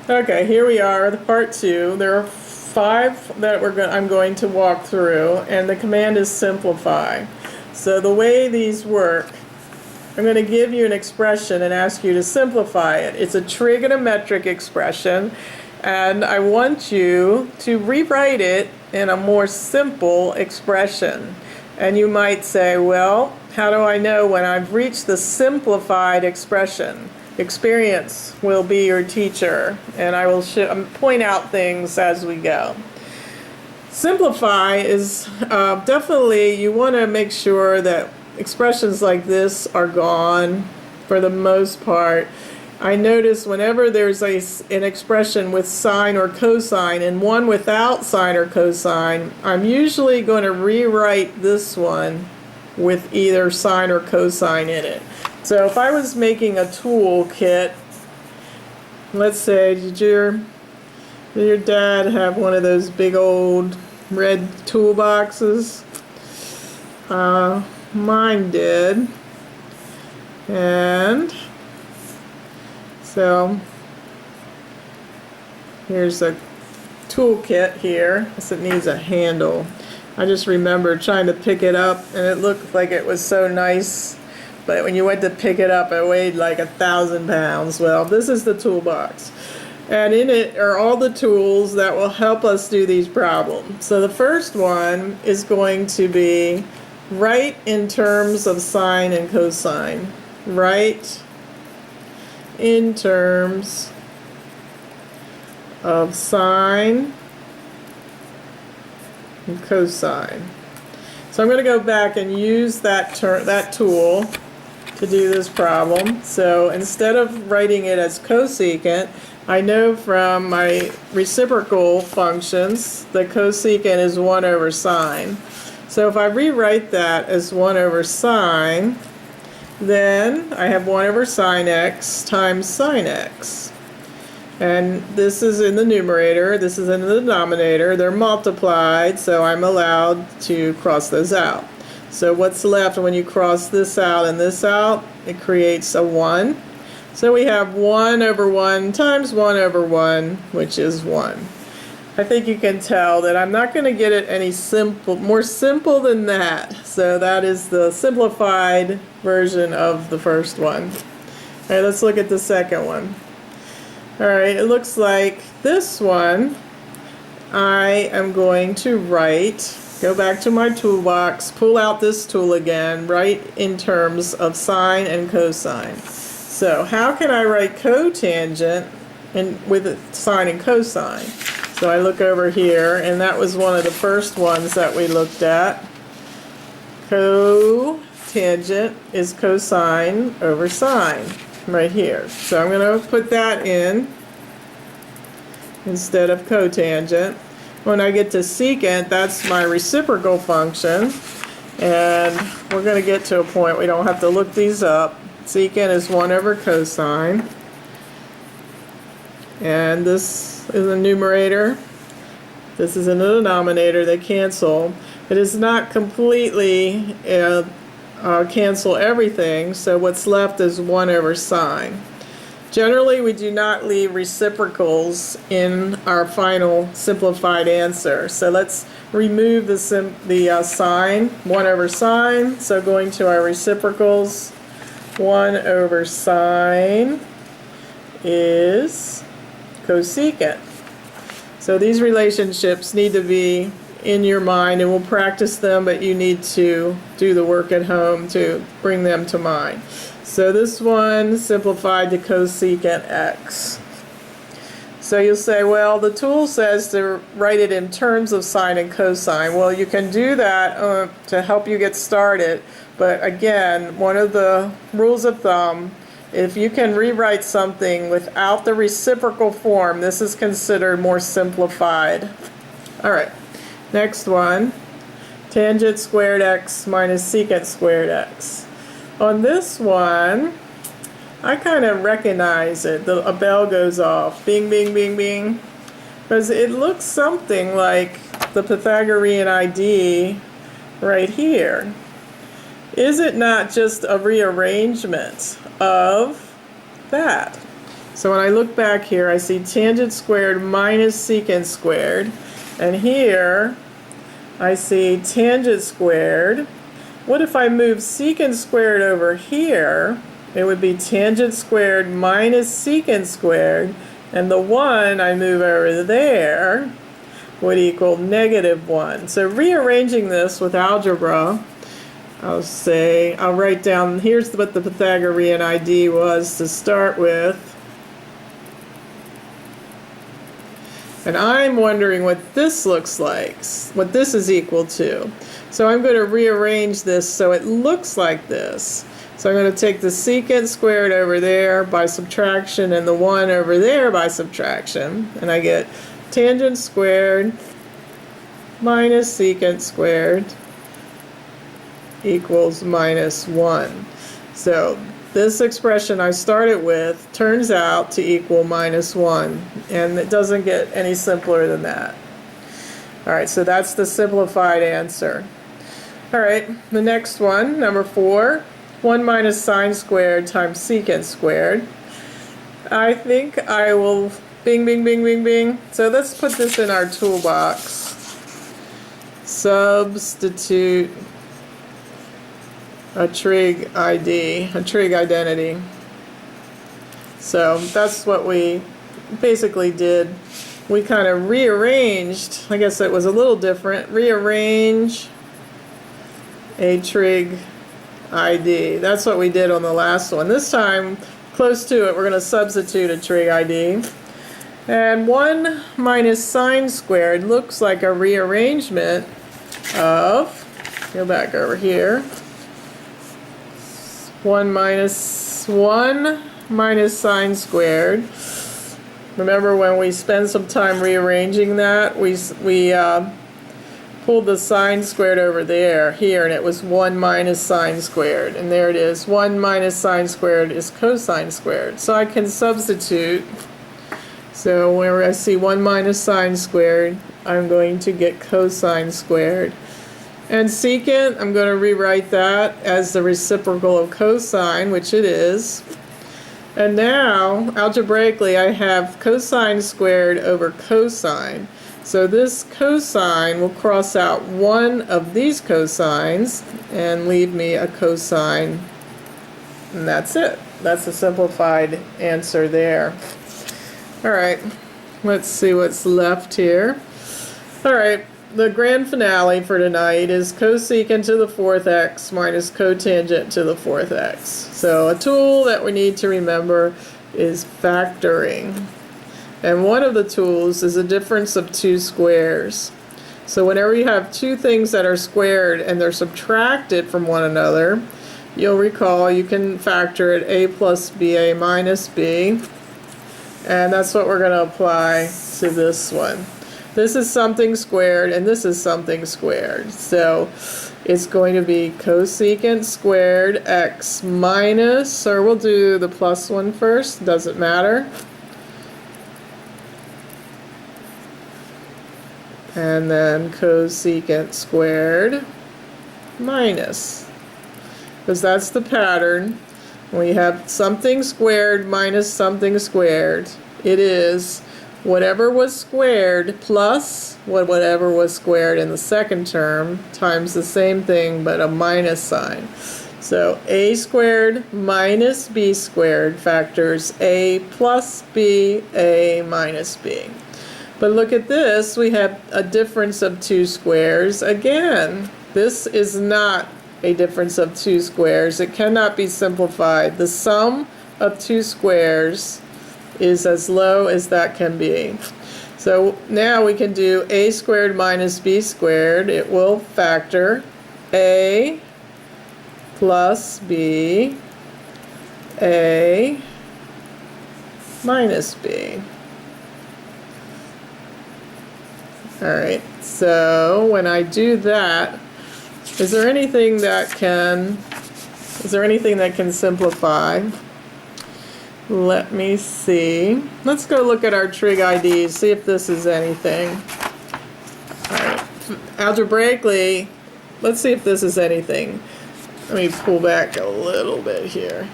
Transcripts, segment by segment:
Okay, here we are, the part 2. There are 5 that I'm going to walk through, and the command is simplify. So the way these work, I'm going to give you an expression and ask you to simplify it. It's a trigonometric expression, and I want you to rewrite it in a more simple expression. And you might say, well, how do I know when I've reached the simplified expression? Experience will be your teacher, and I will point out things as we go. Simplify is definitely, you want to make sure that expressions like this are gone for the most part. I notice whenever there's an expression with sine or cosine and one without sine or cosine, I'm usually going to rewrite this one with either sine or cosine in it. So if I was making a toolkit, let's say, did your dad have one of those big old red toolboxes? Mine did. And so here's a toolkit here. It needs a handle. I just remember trying to pick it up, and it looked like it was so nice. But when you went to pick it up, it weighed like 1,000 pounds. Well, this is the toolbox. And in it are all the tools that will help us do these problems. So the first one is going to be write in terms of sine and cosine. Write in terms of sine and cosine. So I'm going to go back and use that tool to do this problem. So instead of writing it as cosecant, I know from my reciprocal functions that cosecant is 1 over sine. So if I rewrite that as 1 over sine, then I have 1 over sine x times sine x. And this is in the numerator, this is in the denominator. They're multiplied, so I'm allowed to cross those out. So what's left when you cross this out and this out? It creates a 1. So we have 1 over 1 times 1 over 1, which is 1. I think you can tell that I'm not going to get it any more simple than that. So that is the simplified version of the first one. All right, let's look at the second one. All right, it looks like this one I am going to write, go back to my toolbox, pull out this tool again, write in terms of sine and cosine. So how can I write cotangent with sine and cosine? So I look over here, and that was one of the first ones that we looked at. Cotangent is cosine over sine, right here. So I'm going to put that in instead of cotangent. When I get to secant, that's my reciprocal function, and we're going to get to a point we don't have to look these up. Secant is 1 over cosine, and this is a numerator, this is in the denominator. They cancel. It does not completely cancel everything, so what's left is 1 over sine. Generally, we do not leave reciprocals in our final simplified answer. So let's remove the sine, 1 over sine. So going to our reciprocals, 1 over sine is cosecant. So these relationships need to be in your mind, and we'll practice them, but you need to do the work at home to bring them to mind. So this one simplified to cosecant x. So you'll say, well, the tool says to write it in terms of sine and cosine. Well, you can do that to help you get started, but again, one of the rules of thumb, if you can rewrite something without the reciprocal form, this is considered more simplified. All right, next one, tangent squared x minus secant squared x. On this one, I kind of recognize it. A bell goes off. Bing, bing, bing, bing. Because it looks something like the Pythagorean ID right here. Is it not just a rearrangement of that? So when I look back here, I see tangent squared minus secant squared. And here, I see tangent squared. What if I move secant squared over here? It would be tangent squared minus secant squared. And the 1 I move over there would equal -1. So rearranging this with algebra, I'll write down, here's what the Pythagorean ID was to start with. And I'm wondering what this looks like, what this is equal to. So I'm going to rearrange this so it looks like this. So I'm going to take the secant squared over there by subtraction and the 1 over there by subtraction. And I get tangent squared minus secant squared equals -1. So this expression I started with turns out to equal -1, and it doesn't get any simpler than that. All right, so that's the simplified answer. All right, the next one, number 4, 1 minus sine squared times secant squared. I think I will bing, bing, bing, bing, bing. So let's put this in our toolbox. Substitute a trig ID, a trig identity. So that's what we basically did. We kind of rearranged, I guess it was a little different, rearrange a trig ID. That's what we did on the last one. This time, close to it, we're going to substitute a trig ID. And 1 minus sine squared looks like a rearrangement of, go back over here, 1 minus sine squared. Remember when we spend some time rearranging that, we pulled the sine squared over there, here, and it was 1 minus sine squared. And there it is, 1 minus sine squared is cosine squared. So I can substitute. So whenever I see 1 minus sine squared, I'm going to get cosine squared. And secant, I'm going to rewrite that as the reciprocal of cosine, which it is. And now, algebraically, I have cosine squared over cosine. So this cosine will cross out one of these cosines and leave me a cosine. And that's it. That's a simplified answer there. All right, let's see what's left here. All right. The grand finale for tonight is cosecant to the 4th x minus cotangent to the 4th x. So a tool that we need to remember is factoring. And one of the tools is a difference of 2 squares. So whenever you have two things that are squared and they're subtracted from one another, you'll recall you can factor it a plus ba minus b. And that's what we're going to apply to this one. This is something squared and this is something squared. So it's going to be cosecant squared x minus, or we'll do the plus one first, doesn't matter. And then cosecant squared minus. Because that's the pattern. When we have something squared minus something squared, it is whatever was squared plus whatever was squared in the second term times the same thing but a minus sign. So a squared minus b squared factors a plus b, a minus b. But look at this, we have a difference of 2 squares. Again, this is not a difference of 2 squares. It cannot be simplified. The sum of 2 squares is as low as that can be. So now we can do a squared minus b squared. It will factor a plus b, a minus b. Alright, so when I do that, is there anything that can simplify? Let me see. Let's go look at our trig IDs, see if this is anything. Alright, algebraically, let's see if this is anything. Let me pull back a little bit here.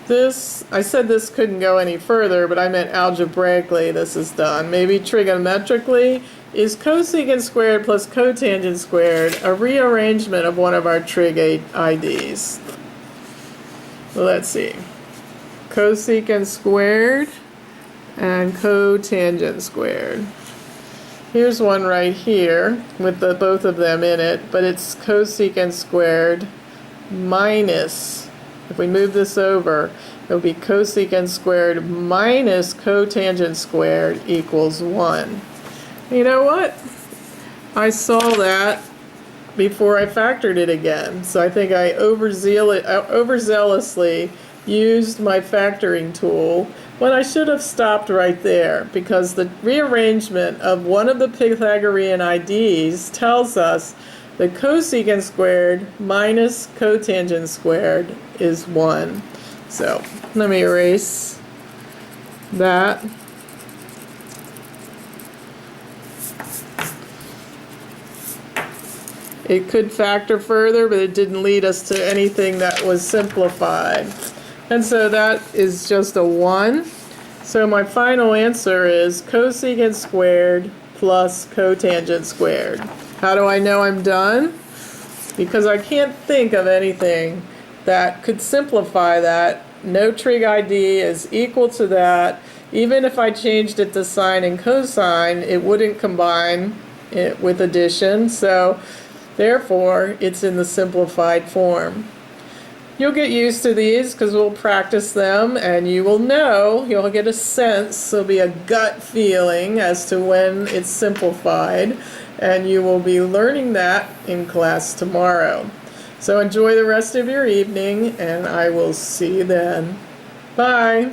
This, I said this couldn't go any further, but I meant algebraically this is done. Maybe trigonometrically. Is cosecant squared plus cotangent squared a rearrangement of one of our trig IDs? Well, let's see. Cosecant squared and cotangent squared. Here's one right here with the both of them in it, but it's cosecant squared minus, if we move this over, it'll be cosecant squared minus cotangent squared equals 1. You know what? I saw that before I factored it again, so I think I overzealously used my factoring tool when I should have stopped right there, because the rearrangement of one of the Pythagorean IDs tells us that cosecant squared minus cotangent squared is 1. So let me erase that. It could factor further, but it didn't lead us to anything that was simplified. And so that is just a 1. So my final answer is cosecant squared plus cotangent squared. How do I know I'm done? Because I can't think of anything that could simplify that. No trig ID is equal to that. Even if I changed it to sine and cosine, it wouldn't combine it with addition. So therefore, it's in the simplified form. You'll get used to these because we'll practice them, and you will know, you'll get a sense, there'll be a gut feeling as to when it's simplified, and you will be learning that in class tomorrow. So enjoy the rest of your evening, and I will see you then. Bye.